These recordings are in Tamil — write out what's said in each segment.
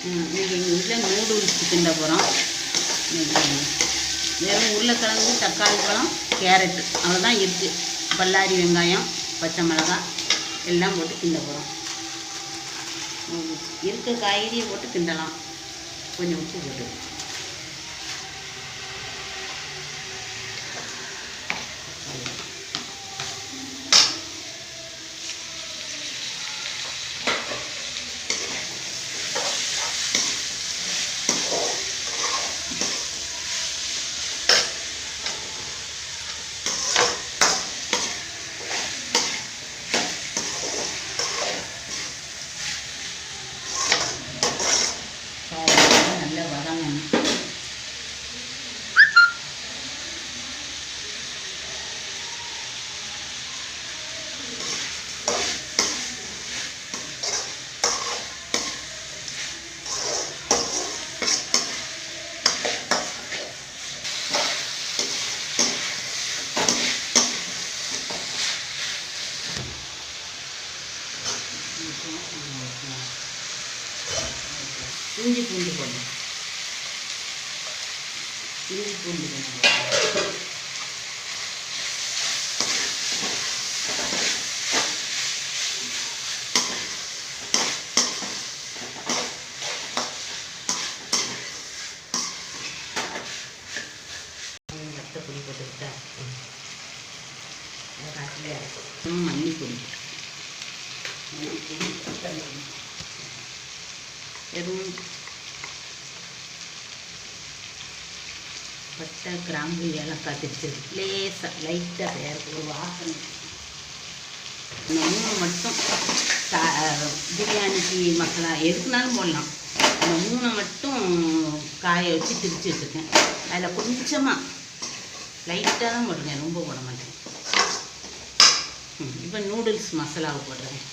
இன்றைக்கி எங்கள் வீட்டில் நூடுல்ஸ் கிண்ட போகிறோம். வெறும் உருளைக்கிழங்கு, தக்காளி பழம், கேரட்டு அவ்வளோதான் இருக்குது. பல்லாரி வெங்காயம், பச்சை மிளகாய் எல்லாம் போட்டு கிண்ட போகிறோம். இருக்க காய்கறியை போட்டு கிண்டலாம். கொஞ்சம் உப்பு போட்டு நல்லா வதங்கணும். இஞ்சி பூண்டு போடணும். இஞ்சி பூண்டு போடணும். பொடி போட்டுக்கிட்டா மல்லிப்பொடி எதுவும் பட்டை, கிராம்பு, ஏலக்காய் திரிச்சது லேசாக லைட்டாக தயாரிப்பு ஒரு வாசனை. இந்த 3 மட்டும் பிரியாணிக்கு மசாலா எதுக்குனாலும் போடலாம். அந்த 3 மட்டும் காய வச்சு திரிச்சு வச்சுருக்கேன். அதில் கொஞ்சமாக லைட்டாக தான் போடுறேன், ரொம்ப போட மாட்டேன். இப்போ நூடுல்ஸ் மசாலாவை போடுறேன்.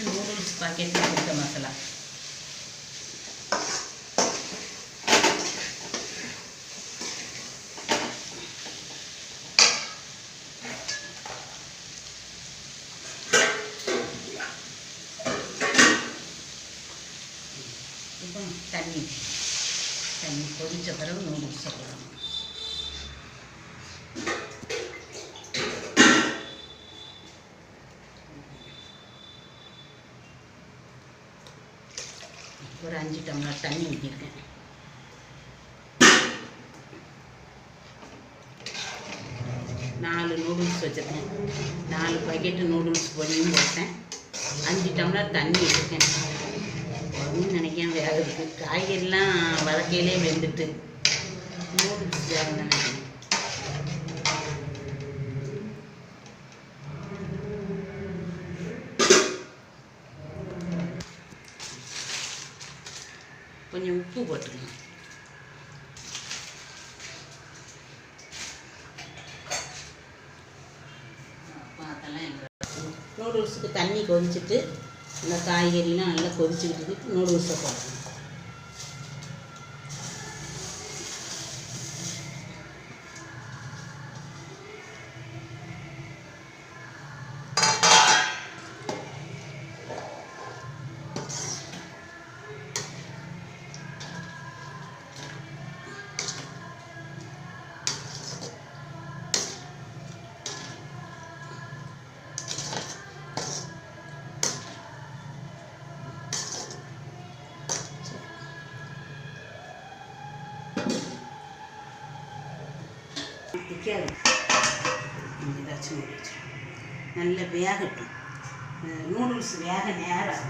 நூடுல்ஸ் பாக்கெட்டில் கொடுத்த மசாலா. இப்போ தண்ணி கொதித்த பிறகு நூடுல்ஸை போடணும். ஒரு 5 டம்ளர் தண்ணி ஊற்றிருக்கேன். நாலு நூடுல்ஸ் வச்சுருக்கேன். 4 பாக்கெட்டு நூடுல்ஸ் பொடியும் போட்டேன். 5 டம்ளர் தண்ணி வச்சுருக்கேன். ஒன்றும் நினைக்காம வேக இருக்குது. காய்கறிலாம் வதக்கையிலே வெந்துட்டு நூடுல்ஸ் வேக நினைக்கிறேன். கொஞ்சம் உப்பு போட்டுக்கலாம். நூடுல்ஸுக்கு தண்ணி கொதிச்சுட்டு இந்த காய்கறிலாம் நல்லா கொதிச்சுக்கிட்டு நூடுல்ஸை போடணும். பிடிக்காது. ஏதாச்சும் நல்ல வேகட்டும். நூடுல்ஸ் வேக நேரம்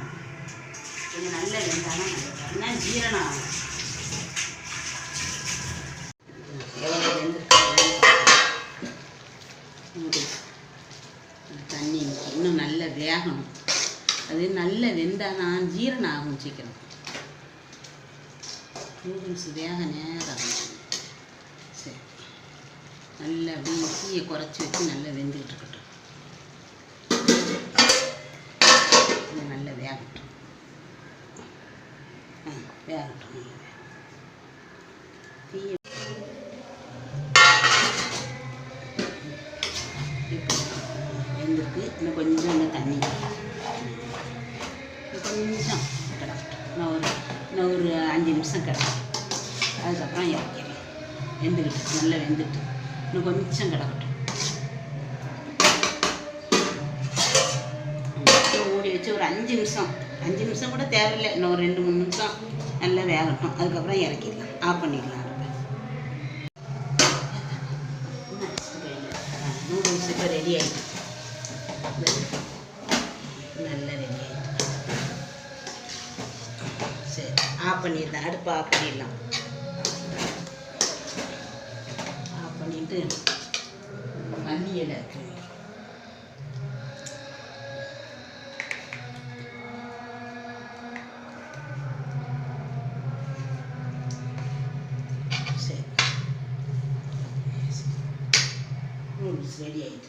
கொஞ்சம் நல்ல வெந்தாலும் நல்லா ஜீரணம் ஆகும். எவ்வளோ நூடுல்ஸ் தண்ணி இன்னும் நல்ல வேகணும். அது நல்ல வெந்தாதான் ஜீரணம் ஆகும் சீக்கிரம். நூடுல்ஸ் வேக நேரம் ஆகும். சரி, நல்லா அப்படியே தீயை குறைச்சி வச்சு நல்லா வெந்துக்கிட்டு இருக்கட்டும். நல்லா வேகட்டும். வேகட்டும். தீயை இன்னும் கொஞ்சம் தண்ணி கொஞ்சம் கிடக்கட்டும். இன்னும் ஒரு 5 நிமிஷம் கிடக்கும். அதுக்கப்புறம் இறக்கிறேன். வெந்துக்கிட்டு நல்லா வெந்துட்டு இன்னும் கொஞ்சம் கிடக்கட்டும். மூடி வச்சு ஒரு 5 நிமிஷம் கூட தேவையில்லை. இன்னும் ஒரு 2-3 நிமிஷம் நல்லா வேகட்டும். அதுக்கப்புறம் இறக்கிடலாம். ஆஃப் பண்ணிடலாம். நூடுல்ஸ் இப்போ ரெடி ஆகிட்டு நல்லா ரெடி ஆகிட்டு. சரி, ஆஃப் பண்ணிடலாம். அடுப்பு ஆஃப் பண்ணிடலாம். ஆஃப் பண்ணிட்டு மல்லி இலை இருக்கு. சரி, நூடுல்ஸ் ரெடி ஆகிட்டு.